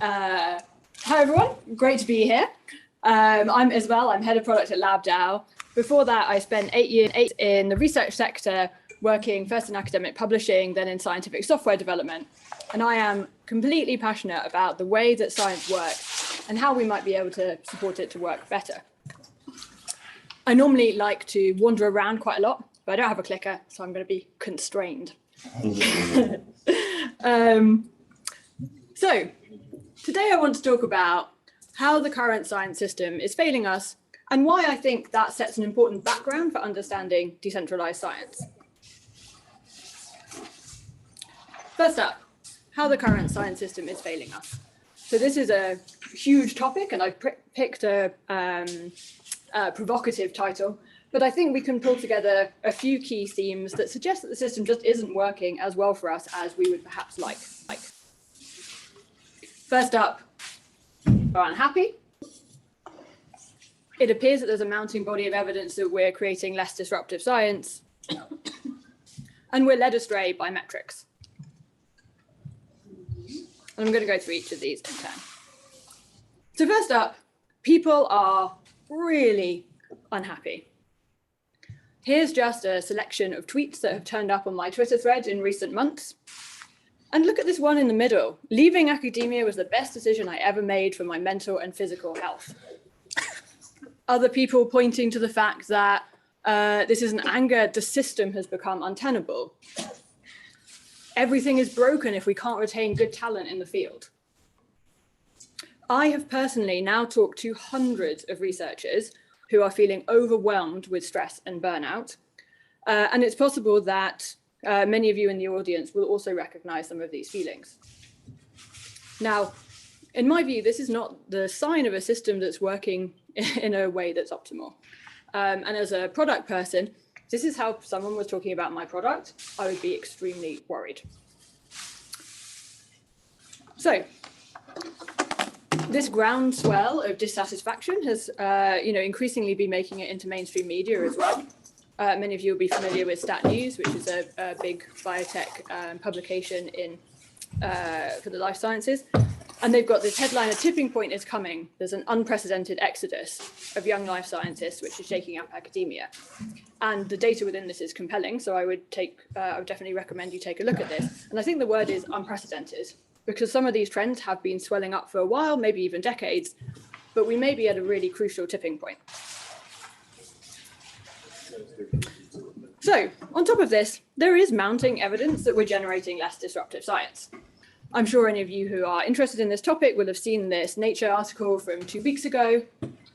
Hi everyone, great to be here. I'm Isabel, I'm head of product at LabDAO. Before that, I spent 8 years in the research sector, working first in academic publishing, then in scientific software development. And I am completely passionate about the way that science works and how we might be able to support it to work better. I normally like to wander around quite a lot, but I don't have a clicker, so I'm going to be constrained. So today I want to talk about how the current science system is failing us and why I think that sets an important background for understanding decentralized science. First up, how the current science system is failing us. So this is a huge topic and I picked a provocative title, but I think we can pull together a few key themes that suggest that the system just isn't working as well for us as we would perhaps like. First up, we're unhappy. It appears that there's a mounting body of evidence that we're creating less disruptive science, and we're led astray by metrics. And I'm going to go through each of these in turn. So first up, people are really unhappy. Here's just a selection of tweets that have turned up on my Twitter thread in recent months. And look at this one in the middle. Leaving academia was the best decision I ever made for my mental and physical health. Other people pointing to the fact that this is an anger, the system has become untenable. Everything is broken if we can't retain good talent in the field. I have personally now talked to hundreds of researchers who are feeling overwhelmed with stress and burnout. And it's possible that many of you in the audience will also recognize some of these feelings. Now, in my view, this is not the sign of a system that's working in a way that's optimal. And as a product person, this is how someone was talking about my product, I would be extremely worried. So, this groundswell of dissatisfaction has, increasingly been making it into mainstream media as well. Many of you will be familiar with Stat News, which is a big biotech publication for the life sciences. And they've got this headline, "A tipping point is coming. There's an unprecedented exodus of young life scientists, which is shaking up academia." And the data within this is compelling, so I would definitely recommend you take a look at this. And I think the word is unprecedented, because some of these trends have been swelling up for a while, maybe even decades, but we may be at a really crucial tipping point. So, on top of this, there is mounting evidence that we're generating less disruptive science. I'm sure any of you who are interested in this topic will have seen this Nature article from 2 weeks ago,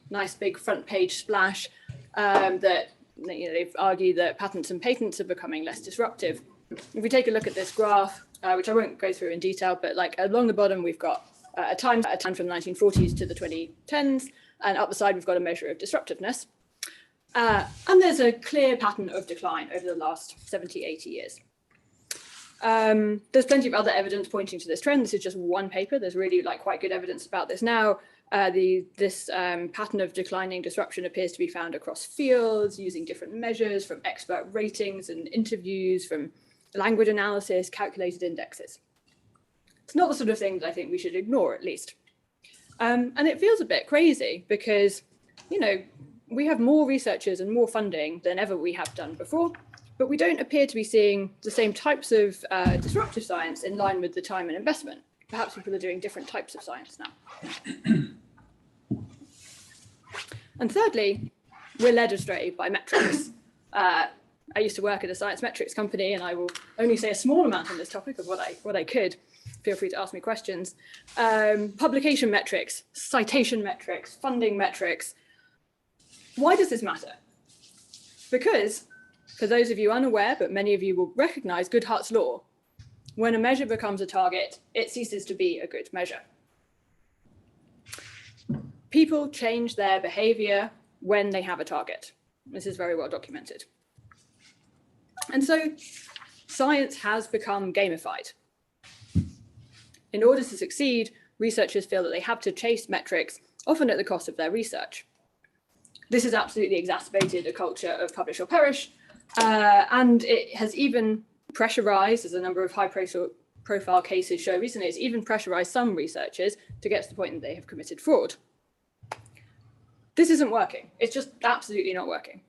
nice big front page splash, that they've argued that patents and patents are becoming less disruptive. If we take a look at this graph, which I won't go through in detail, but like along the bottom, we've got a time from the 1940s to the 2010s, and up the side, we've got a measure of disruptiveness. And there's a clear pattern of decline over the last 70, 80 years. There's plenty of other evidence pointing to this trend. This is just one paper. There's really quite good evidence about this now. This pattern of declining disruption appears to be found across fields using different measures, from expert ratings and interviews, from language analysis, calculated indexes. It's not the sort of thing that I think we should ignore, at least. And it feels a bit crazy because, we have more researchers and more funding than ever we have done before, but we don't appear to be seeing the same types of disruptive science in line with the time and investment. Perhaps people are doing different types of science now. And thirdly, we're led astray by metrics. I used to work at a science metrics company, and I will only say a small amount on this topic of what I could. Feel free to ask me questions. Publication metrics, citation metrics, funding metrics. Why does this matter? Because, for those of you unaware, but many of you will recognize Goodhart's law, when a measure becomes a target, it ceases to be a good measure. People change their behavior when they have a target. This is very well documented. And so science has become gamified. In order to succeed, researchers feel that they have to chase metrics, often at the cost of their research. This has absolutely exacerbated a culture of publish or perish, and it has even pressurized, as a number of high profile cases show recently, it's even pressurized some researchers to get to the point that they have committed fraud. This isn't working. It's just absolutely not working.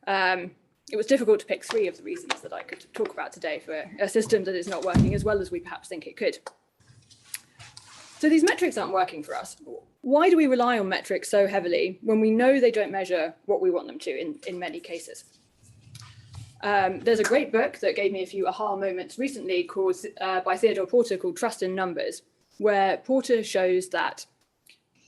It was difficult to pick 3 of the reasons that I could talk about today for a system that is not working as well as we perhaps think it could. So these metrics aren't working for us. Why do we rely on metrics so heavily when we know they don't measure what we want them to in many cases? There's a great book that gave me a few aha moments recently called, by Theodore Porter, called Trust in Numbers, where Porter shows that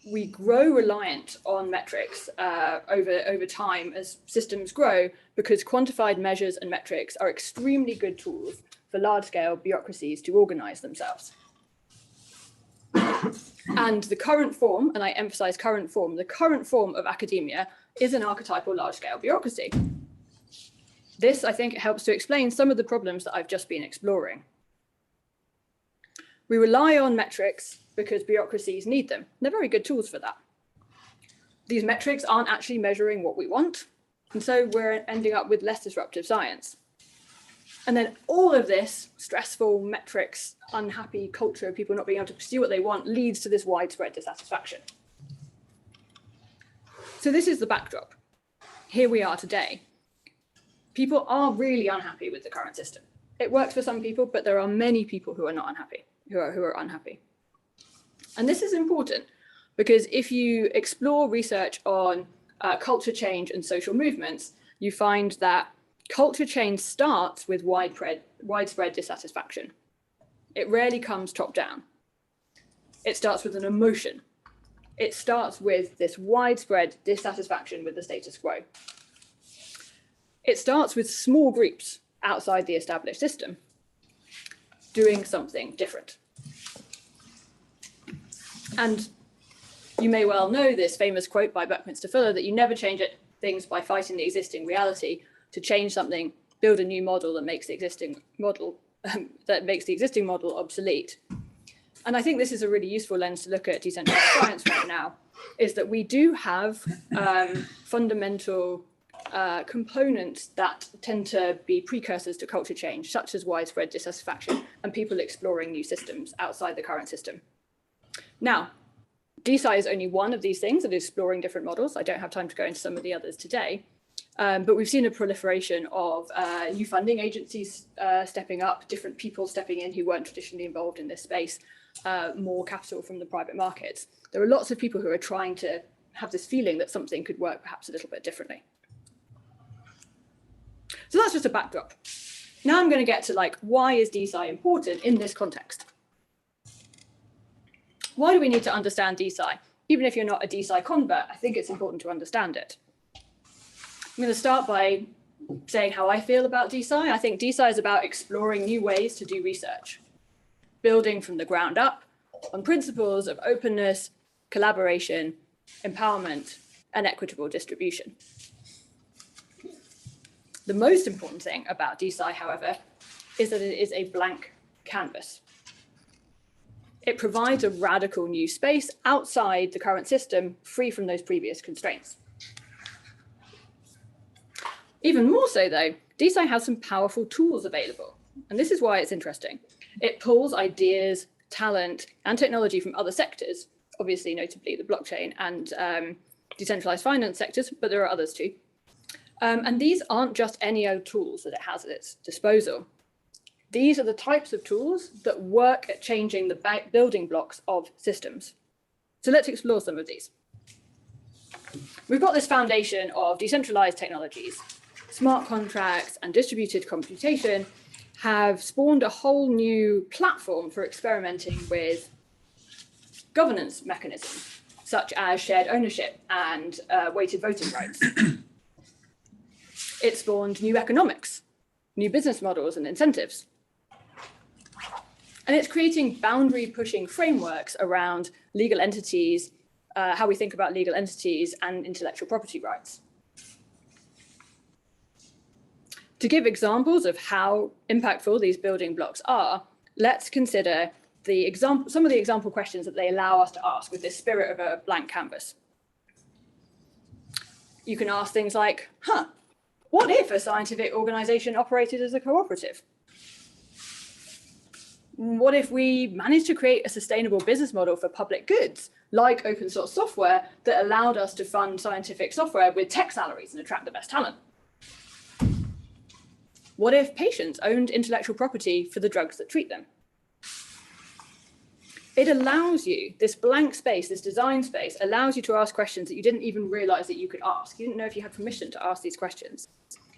we grow reliant on metrics over time as systems grow, because quantified measures and metrics are extremely good tools for large-scale bureaucracies to organize themselves. And the current form, and I emphasize current form, the current form of academia is an archetypal large-scale bureaucracy. This, I think, helps to explain some of the problems that I've just been exploring. We rely on metrics because bureaucracies need them. They're very good tools for that. These metrics aren't actually measuring what we want, and so we're ending up with less disruptive science. And then all of this stressful metrics, unhappy culture, people not being able to pursue what they want, leads to this widespread dissatisfaction. So this is the backdrop. Here we are today. People are really unhappy with the current system. It works for some people, but there are many people who are not unhappy, who are unhappy. And this is important because if you explore research on culture change and social movements, you find that culture change starts with widespread dissatisfaction. It rarely comes top down. It starts with an emotion. It starts with this widespread dissatisfaction with the status quo. It starts with small groups outside the established system doing something different. And you may well know this famous quote by Buckminster Fuller that you never change things by fighting the existing reality. To change something, build a new model that makes the existing model obsolete. And I think this is a really useful lens to look at decentralized science right now, is that we do have fundamental components that tend to be precursors to culture change, such as widespread dissatisfaction and people exploring new systems outside the current system. Now, DeSci is only one of these things that is exploring different models. I don't have time to go into some of the others today. But we've seen a proliferation of new funding agencies stepping up, different people stepping in who weren't traditionally involved in this space, more capital from the private markets. There are lots of people who are trying to have this feeling that something could work perhaps a little bit differently. So that's just a backdrop. Now I'm going to get to why is DeSci important in this context? Why do we need to understand DeSci? Even if you're not a DeSci convert, I think it's important to understand it. I'm going to start by saying how I feel about DeSci. I think DeSci is about exploring new ways to do research, building from the ground up on principles of openness, collaboration, empowerment, and equitable distribution. The most important thing about DeSci, however, is that it is a blank canvas. It provides a radical new space outside the current system, free from those previous constraints. Even more so, though, DeSci has some powerful tools available, and this is why it's interesting. It pulls ideas, talent, and technology from other sectors, obviously notably the blockchain and decentralized finance sectors, but there are others too. And these aren't just any old tools that it has at its disposal. These are the types of tools that work at changing the building blocks of systems. So let's explore some of these. We've got this foundation of decentralized technologies. Smart contracts and distributed computation have spawned a whole new platform for experimenting with governance mechanisms, such as shared ownership and weighted voting rights. It spawned new economics, new business models and incentives. And it's creating boundary-pushing frameworks around legal entities, how we think about legal entities and intellectual property rights. To give examples of how impactful these building blocks are, let's consider some of the example questions that they allow us to ask with this spirit of a blank canvas. You can ask things like, what if a scientific organization operated as a cooperative? What if we managed to create a sustainable business model for public goods, like open source software, that allowed us to fund scientific software with tech salaries and attract the best talent? What if patients owned intellectual property for the drugs that treat them? It allows you, this blank space, this design space, allows you to ask questions that you didn't even realize that you could ask. You didn't know if you had permission to ask these questions.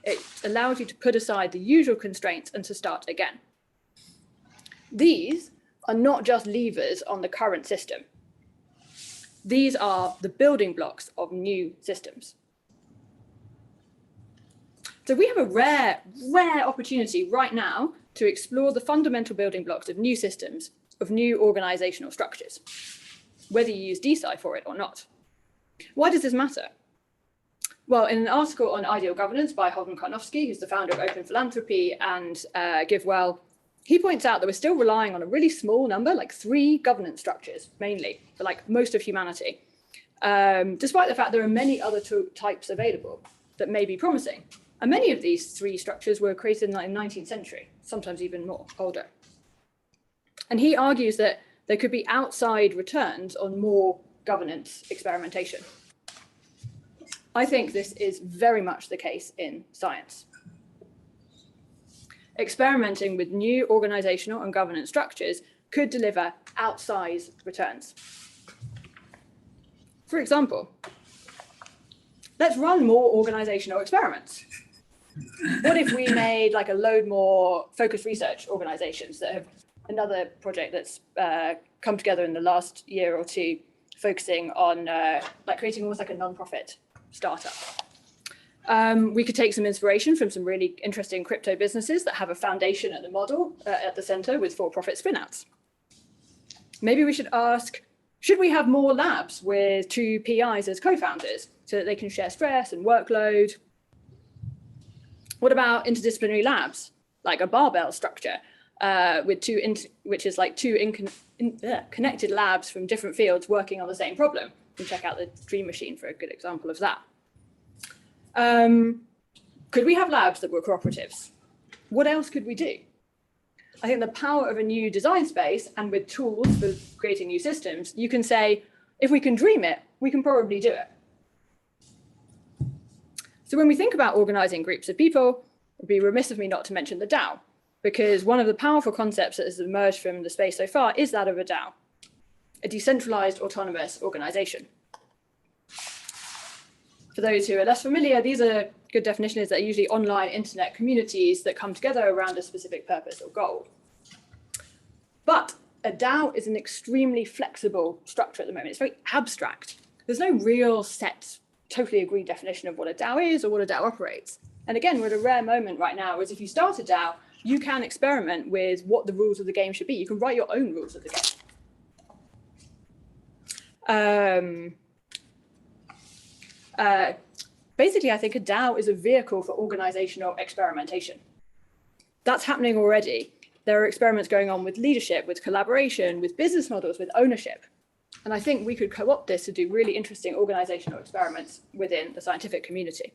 It allows you to put aside the usual constraints and to start again. These are not just levers on the current system. These are the building blocks of new systems. So we have a rare opportunity right now to explore the fundamental building blocks of new systems, of new organizational structures, whether you use DeSci for it or not. Why does this matter? Well, in an article on ideal governance by Holden Karnofsky, who's the founder of Open Philanthropy, and GiveWell, he points out that we're still relying on a really small number, like 3 governance structures, mainly, for like most of humanity, despite the fact there are many other types available that may be promising. And many of these 3 structures were created in the 19th century, sometimes even more older. And he argues that there could be outside returns on more governance experimentation. I think this is very much the case in science. Experimenting with new organizational and governance structures could deliver outsized returns. For example, let's run more organizational experiments. What if we made like a load more focused research organizations that have another project that's come together in the last year or 2, focusing on like creating almost like a non-profit startup. We could take some inspiration from some really interesting crypto businesses that have a foundation at the model at the center with for-profit spin-outs. Maybe we should ask, should we have more labs with 2 PIs as co-founders so that they can share stress and workload? What about interdisciplinary labs, like a barbell structure with which is like 2 connected labs from different fields working on the same problem? You can check out the Dream Machine for a good example of that. Could we have labs that were cooperatives? What else could we do? I think the power of a new design space, and with tools for creating new systems, you can say, if we can dream it, we can probably do it. So when we think about organizing groups of people, it would be remiss of me not to mention the DAO, because one of the powerful concepts that has emerged from the space so far is that of a DAO, a decentralized autonomous organization. For those who are less familiar, these are good definitions that are usually online internet communities that come together around a specific purpose or goal. But a DAO is an extremely flexible structure at the moment. It's very abstract. There's no real set, totally agreed definition of what a DAO is or what a DAO operates. And again, we're at a rare moment right now, whereas if you start a DAO, you can experiment with what the rules of the game should be. You can write your own rules of the game. Basically, I think a DAO is a vehicle for organizational experimentation. That's happening already. There are experiments going on with leadership, with collaboration, with business models, with ownership. And I think we could co-opt this to do really interesting organizational experiments within the scientific community.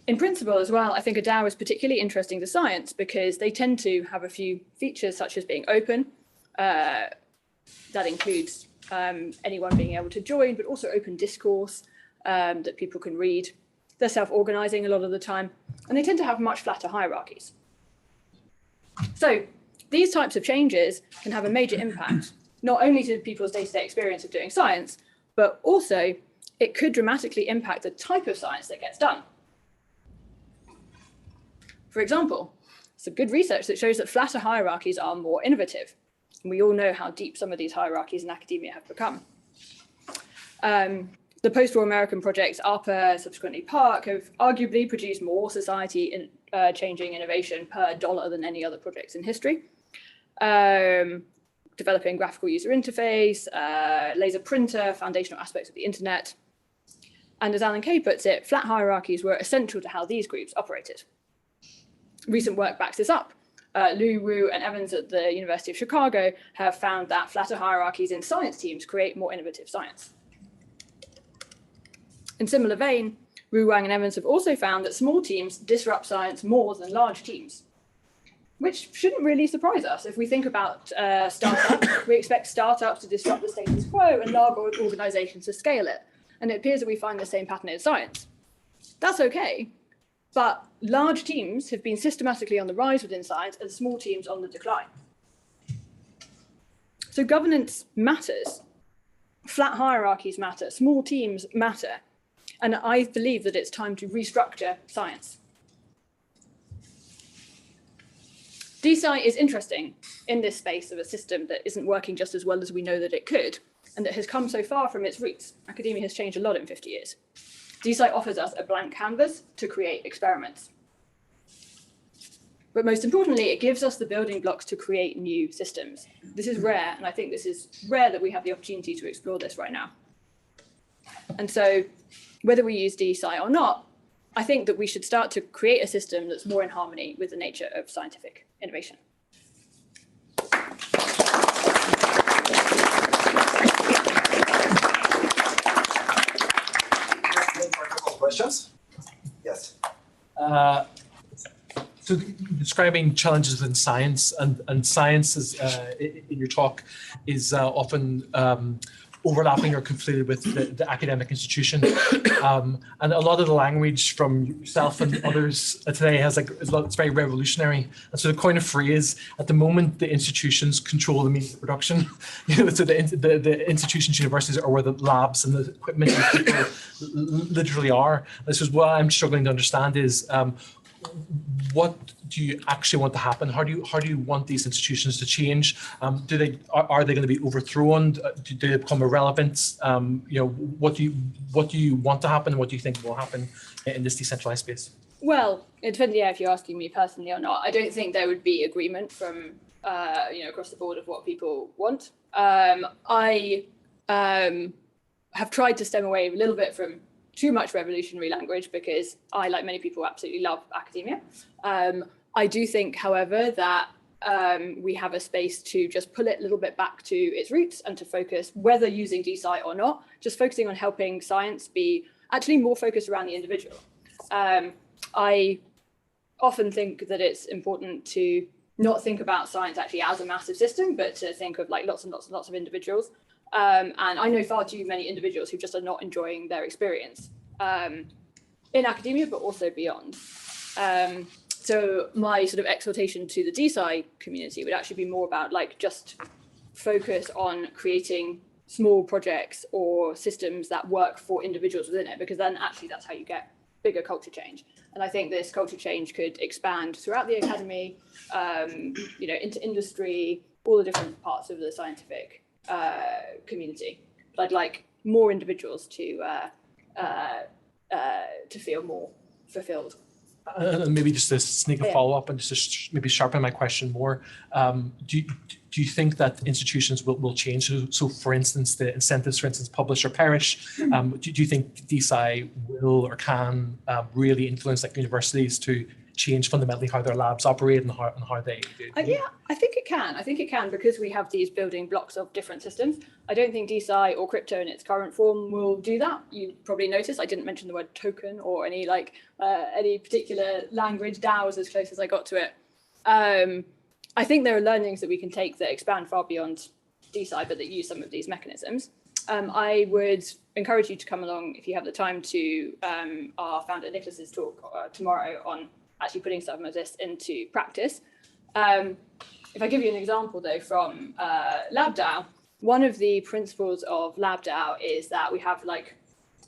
In principle as well, I think a DAO is particularly interesting to science because they tend to have a few features such as being open. That includes anyone being able to join, but also open discourse that people can read. They're self-organizing a lot of the time, and they tend to have much flatter hierarchies. So these types of changes can have a major impact, not only to people's day-to-day experience of doing science, but also it could dramatically impact the type of science that gets done. For example, some good research that shows that flatter hierarchies are more innovative. And we all know how deep some of these hierarchies in academia have become. The post-war American projects ARPA, subsequently PARC, have arguably produced more society-changing innovation per dollar than any other projects in history. Developing graphical user interface, laser printer, foundational aspects of the internet. And as Alan Kay puts it, flat hierarchies were essential to how these groups operated. Recent work backs this up. Liu, Wu, and Evans at the University of Chicago have found that flatter hierarchies in science teams create more innovative science. In similar vein, Wu, Wang, and Evans have also found that small teams disrupt science more than large teams. which shouldn't really surprise us. If we think about startups, we expect startups to disrupt the status quo and large organizations to scale it. And it appears that we find the same pattern in science. That's okay, but large teams have been systematically on the rise within science and small teams on the decline. So governance matters. Flat hierarchies matter, small teams matter. And I believe that it's time to restructure science. DeSci is interesting in this space of a system that isn't working just as well as we know that it could, and that has come so far from its roots. Academia has changed a lot in 50 years. DeSci offers us a blank canvas to create experiments. But most importantly, it gives us the building blocks to create new systems. This is rare, and I think this is rare that we have the opportunity to explore this right now. And so whether we use DeSci or not, I think that we should start to create a system that's more in harmony with the nature of scientific innovation. Questions? Yes. So describing challenges within science, and science is, in your talk is often overlapping or conflated with the academic institution. And a lot of the language from yourself and others today it's very revolutionary. And so to coin a phrase, at the moment, the institutions control the means of production. So the institutions, universities are where the labs and the equipment and people literally are. This is what I'm struggling to understand is, what do you actually want to happen? How do you want these institutions to change? Are they going to be overthrown? Do they become irrelevant? What do you want to happen? What do you think will happen in this decentralized space? Well, it depends, if you're asking me personally or not. I don't think there would be agreement from across the board of what people want. I have tried to stem away a little bit from too much revolutionary language because I, like many people, absolutely love academia. I do think, however, that we have a space to just pull it a little bit back to its roots and to focus, whether using DeSci or not, just focusing on helping science be actually more focused around the individual. I often think that it's important to not think about science actually as a massive system, but to think of like lots and lots and lots of individuals. And I know far too many individuals who just are not enjoying their experience in academia, but also beyond. So my sort of exhortation to the DeSci community would actually be more about like just focus on creating small projects or systems that work for individuals within it, because then actually that's how you get bigger culture change. And I think this culture change could expand throughout the academy, into industry, all the different parts of the scientific community. But I'd like more individuals to feel more fulfilled. Maybe just to sneak a follow-up and just to maybe sharpen my question more. Do you think that institutions will change? So for instance, the incentives, for instance, publish or perish, do you think DeSci will or can really influence like universities to change fundamentally how their labs operate and how they do? Yeah, I think it can. I think it can because we have these building blocks of different systems. I don't think DeSci or crypto in its current form will do that. You probably noticed I didn't mention the word token or any particular language. DAO was as close as I got to it. I think there are learnings that we can take that expand far beyond DeSci, but that use some of these mechanisms. I would encourage you to come along if you have the time to our founder Nicholas's talk tomorrow on actually putting some of this into practice. If I give you an example though from LabDAO, one of the principles of LabDAO is that we have like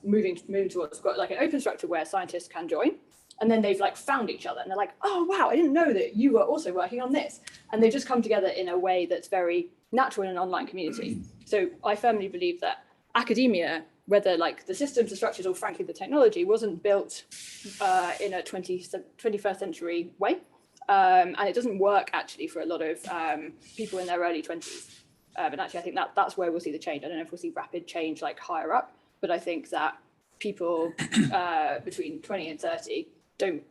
moving towards like an open structure where scientists can join, and then they've like found each other and they're like, oh wow, I didn't know that you were also working on this, and they just come together in a way that's very natural in an online community. So I firmly believe that academia, whether like the systems, the structures, or frankly the technology, wasn't built in a 21st century way. And it doesn't work actually for a lot of people in their early 20s. But actually I think that's where we'll see the change. I don't know if we'll see rapid change like higher up, but I think that people between 20 and 30 don't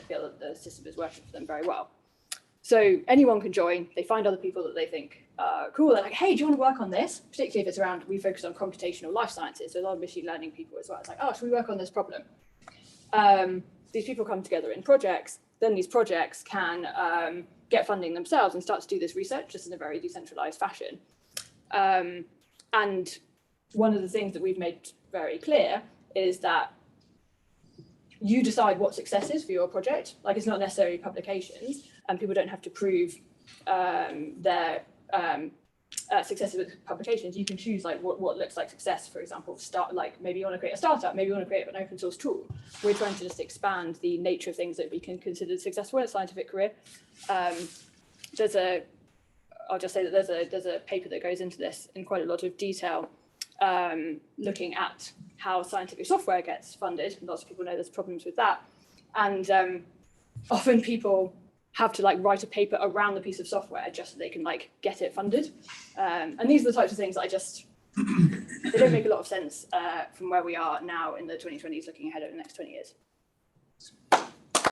feel that the system is working for them very well. So anyone can join. They find other people that they think are cool. They're like, hey, do you want to work on this? Particularly if it's around, we focus on computational life sciences. So a lot of machine learning people as well. It's like, oh, should we work on this problem? These people come together in projects then these projects can get funding themselves and start to do this research just in a very decentralized fashion. And one of the things that we've made very clear is that you decide what success is for your project. Like, it's not necessarily publications, and people don't have to prove their successes with publications. You can choose like what looks like success. For example, maybe you want to create a startup, maybe you want to create an open source tool. We're trying to just expand the nature of things that we can consider successful in a scientific career. I'll just say that there's a paper that goes into this in quite a lot of detail, looking at how scientific software gets funded. Lots of people know there's problems with that, and often people have to like write a paper around the piece of software just so they can like get it funded. And these are the types of things that they don't make a lot of sense from where we are now in the 2020s, looking ahead over the next 20 years.